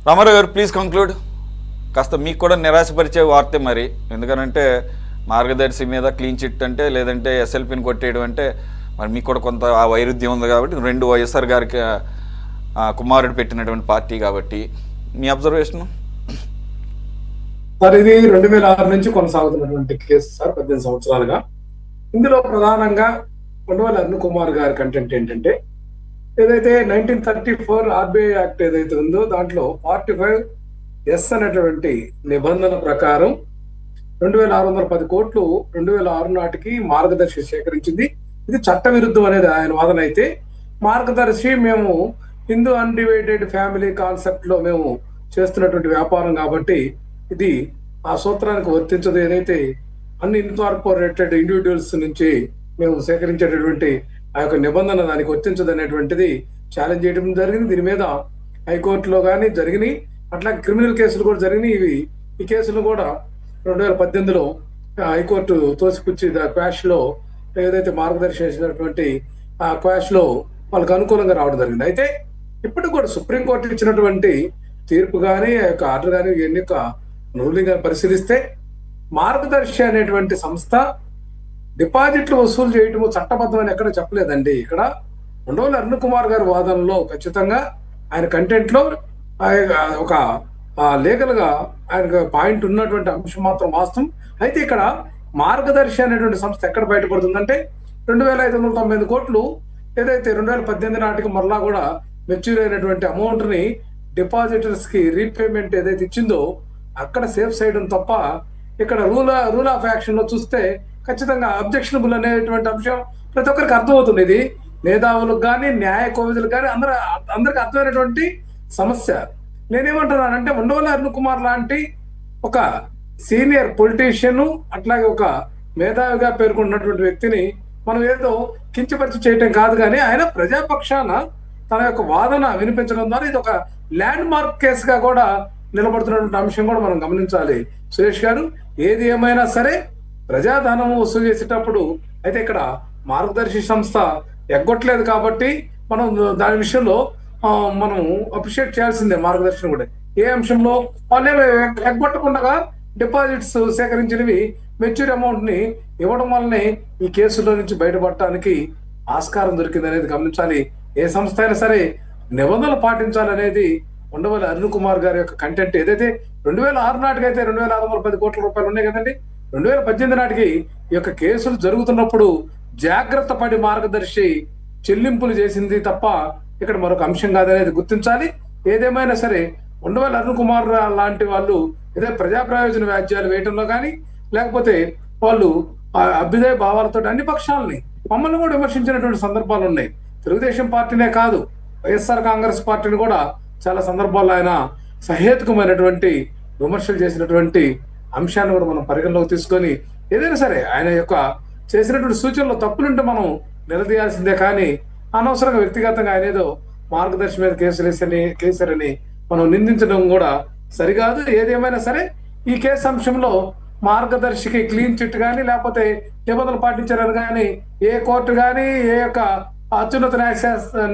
రామారావు గారు please conclude. కాస్త మీకు కూడా నిరాశపరిచే వార్తే మరి, ఎందుకనంటే మార్గదర్శి మీద క్లీన్ చిట్ అంటే లేదంటే ఎస్ఎల్పిని కొట్టేయడం అంటే మరి మీకు కూడా కొంత ఆ వైరుధ్యం ఉంది కాబట్టి, రెండు వైఎస్ఆర్ గారికి కుమారుడు పెట్టినటువంటి పార్టీ కాబట్టి మీ అబ్జర్వేషన్ సార్. ఇది 2006 నుంచి కొనసాగుతున్నటువంటి కేసు సార్, 18 సంవత్సరాలుగా. ఇందులో ప్రధానంగా ఉండవల్లి అరుణ్ కుమార్ గారి కంటెంట్ ఏంటంటే, ఏదైతే 1934 ఆర్బీఐ యాక్ట్ ఏదైతే ఉందో దాంట్లో 45S అనేటువంటి నిబంధన ప్రకారం 2610 కోట్లు 2006 నాటికి మార్గదర్శి సేకరించింది. ఇది చట్టవిరుద్ధం అనేది ఆయన వాదన అయితే, మార్గదర్శి మేము హిందూ అన్డివైడెడ్ ఫ్యామిలీ కాన్సెప్ట్ లో మేము చేస్తున్నటువంటి వ్యాపారం కాబట్టి ఇది ఆ సూత్రానికి వర్తించదు. ఏదైతే అన్ని ఇన్కార్పొరేటెడ్ ఇండివిజువల్స్ నుంచి మేము సేకరించేటటువంటి ఆ యొక్క నిబంధన దానికి వర్తించదు అనేటువంటిది ఛాలెంజ్ చేయడం జరిగింది. దీని మీద హైకోర్టులో కానీ జరిగినాయి, అట్లా క్రిమినల్ కేసులు కూడా జరిగినాయి. ఈ కేసులు కూడా 2018లో హైకోర్టు తోసిపుచ్చి క్వాష్ లో ఏదైతే మార్గదర్శి చేసినటువంటి ఆ క్వాష్ లో వాళ్ళకి అనుకూలంగా రావడం జరిగింది. అయితే ఇప్పటికి కూడా సుప్రీంకోర్టు ఇచ్చినటువంటి తీర్పు కానీ ఆ యొక్క ఆర్డర్ కానీ ఇవన్నీ యొక్క రూలింగ్ పరిశీలిస్తే, మార్గదర్శి అనేటువంటి సంస్థ డిపాజిట్లు వసూలు చేయటము చట్టబద్ధమని ఎక్కడ చెప్పలేదండి. ఇక్కడ ఉండవల్లి అరుణ్ కుమార్ గారి వాదనలో ఖచ్చితంగా ఆయన కంటెంట్ లో ఒక లీగల్ గా ఆయన పాయింట్ ఉన్నటువంటి అంశం మాత్రం వాస్తవం. అయితే ఇక్కడ మార్గదర్శి అనేటువంటి సంస్థ ఎక్కడ బయటపడుతుందంటే, 2598 కోట్లు ఏదైతే 2018 నాటికి మరలా కూడా మెచ్యూర్ అయినటువంటి అమౌంట్ ని డిపాజిటర్స్ కి రీపేమెంట్ ఏదైతే ఇచ్చిందో అక్కడ సేఫ్ చేయడం తప్ప, ఇక్కడ రూల్ ఆఫ్ యాక్షన్ లో చూస్తే ఖచ్చితంగా అబ్జెక్షనబుల్ అనేటువంటి అంశం ప్రతి ఒక్కరికి అర్థమవుతుంది. ఇది మేధావులకు కానీ న్యాయ కోవిదులకు కానీ అందరికి అర్థమైనటువంటి సమస్య. నేనేమంటున్నానంటే, ఉండవల్లి అరుణ్ కుమార్ లాంటి ఒక సీనియర్ పొలిటీషియన్, అట్లాగే ఒక మేధావిగా పేర్కొన్నటువంటి వ్యక్తిని మనం ఏదో కించపరిచి చేయటం కాదు, కానీ ఆయన ప్రజాపక్షాన తన యొక్క వాదన వినిపించడం ద్వారా ఇది ఒక ల్యాండ్ మార్క్ కేసుగా కూడా నిలబడుతున్నటువంటి అంశం కూడా మనం గమనించాలి. సురేష్ గారు, ఏది ఏమైనా సరే ప్రజాధనము వసూలు చేసేటప్పుడు అయితే ఇక్కడ మార్గదర్శి సంస్థ ఎగ్గొట్టలేదు కాబట్టి మనం దాని విషయంలో మనం అప్రిషియేట్ చేయాల్సిందే మార్గదర్శిని కూడా. ఏ అంశంలో వాళ్ళే ఎగ్గొట్టకుండా డిపాజిట్స్ సేకరించినవి మెచ్యూర్ అమౌంట్ ని ఇవ్వడం వల్లనే ఈ కేసులో నుంచి బయటపడటానికి ఆస్కారం దొరికింది అనేది గమనించాలి. ఏ సంస్థ అయినా సరే నిబంధనలు పాటించాలనేది ఉండవల్లి అరుణ్ కుమార్ గారి యొక్క కంటెంట్. ఏదైతే 2006 నాటికి అయితే 2610 కోట్ల రూపాయలు ఉన్నాయి కదండి, 2018 నాటికి ఈ యొక్క కేసులు జరుగుతున్నప్పుడు జాగ్రత్త పడి మార్గదర్శి చెల్లింపులు చేసింది తప్ప ఇక్కడ మరొక అంశం కాదనేది గుర్తించాలి. ఏదేమైనా సరే ఉండవల్లి అరుణ్ కుమార్ లాంటి వాళ్ళు ఏదో ప్రజా ప్రయోజన వ్యాజ్యాలు వేయటంలో కానీ, లేకపోతే వాళ్ళు అభ్యుదయ భావాలతో అన్ని పక్షాలని మమ్మల్ని కూడా విమర్శించినటువంటి సందర్భాలు ఉన్నాయి. తెలుగుదేశం పార్టీనే కాదు, వైఎస్ఆర్ కాంగ్రెస్ పార్టీని కూడా చాలా సందర్భాల్లో ఆయన సహేతుకమైనటువంటి విమర్శలు చేసినటువంటి అంశాన్ని కూడా మనం పరిగణలోకి తీసుకొని, ఏదైనా సరే ఆయన యొక్క చేసినటువంటి సూచనలు తప్పులుంటే మనం నిలదీయాల్సిందే, కానీ అనవసరంగా వ్యక్తిగతంగా ఆయన ఏదో మార్గదర్శి మీద కేసులని మనం నిందించడం కూడా సరికాదు. ఏదేమైనా సరే ఈ కేసు అంశంలో మార్గదర్శికి క్లీన్ చిట్ కానీ లేకపోతే నిబంధనలు పాటించారని కానీ ఏ కోర్టు కానీ ఏ యొక్క అత్యున్నత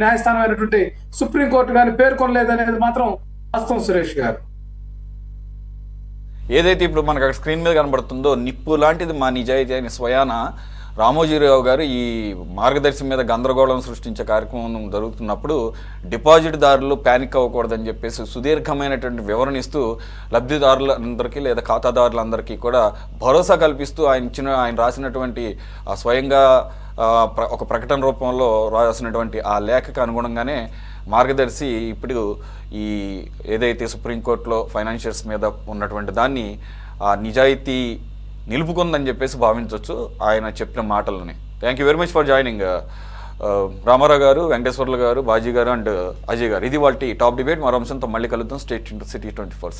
న్యాయస్థానం అయినటువంటి సుప్రీంకోర్టు కానీ పేర్కొనలేదనేది మాత్రం వాస్తవం సురేష్ గారు. ఏదైతే ఇప్పుడు మనకు అక్కడ స్క్రీన్ మీద కనబడుతుందో నిప్పు లాంటిది మా నిజాయితీ అని స్వయాన రామోజీరావు గారు ఈ మార్గదర్శి మీద గందరగోళం సృష్టించే కార్యక్రమం జరుగుతున్నప్పుడు డిపాజిట్దారులు ప్యానిక్ అవ్వకూడదని చెప్పేసి సుదీర్ఘమైనటువంటి వివరణ ఇస్తూ లబ్ధిదారులందరికీ లేదా ఖాతాదారులందరికీ కూడా భరోసా కల్పిస్తూ ఆయన రాసినటువంటి స్వయంగా ఒక ప్రకటన రూపంలో రాసినటువంటి ఆ లేఖకు అనుగుణంగానే మార్గదర్శి ఇప్పుడు ఈ ఏదైతే సుప్రీంకోర్టులో ఫైనాన్షియర్స్ మీద ఉన్నటువంటి దాన్ని నిజాయితీ నిలుపుకుందని చెప్పేసి భావించవచ్చు ఆయన చెప్పిన మాటలని. Thank you very much for joining Ramarao garu, Venkateswarlu గారు, బాజీ గారు అండ్ అజయ్ గారు. ఇది వాళ్ళ టాప్ డిబేట్. మరో అంశంతో మళ్ళీ కలుద్దాం. State into city 24/7.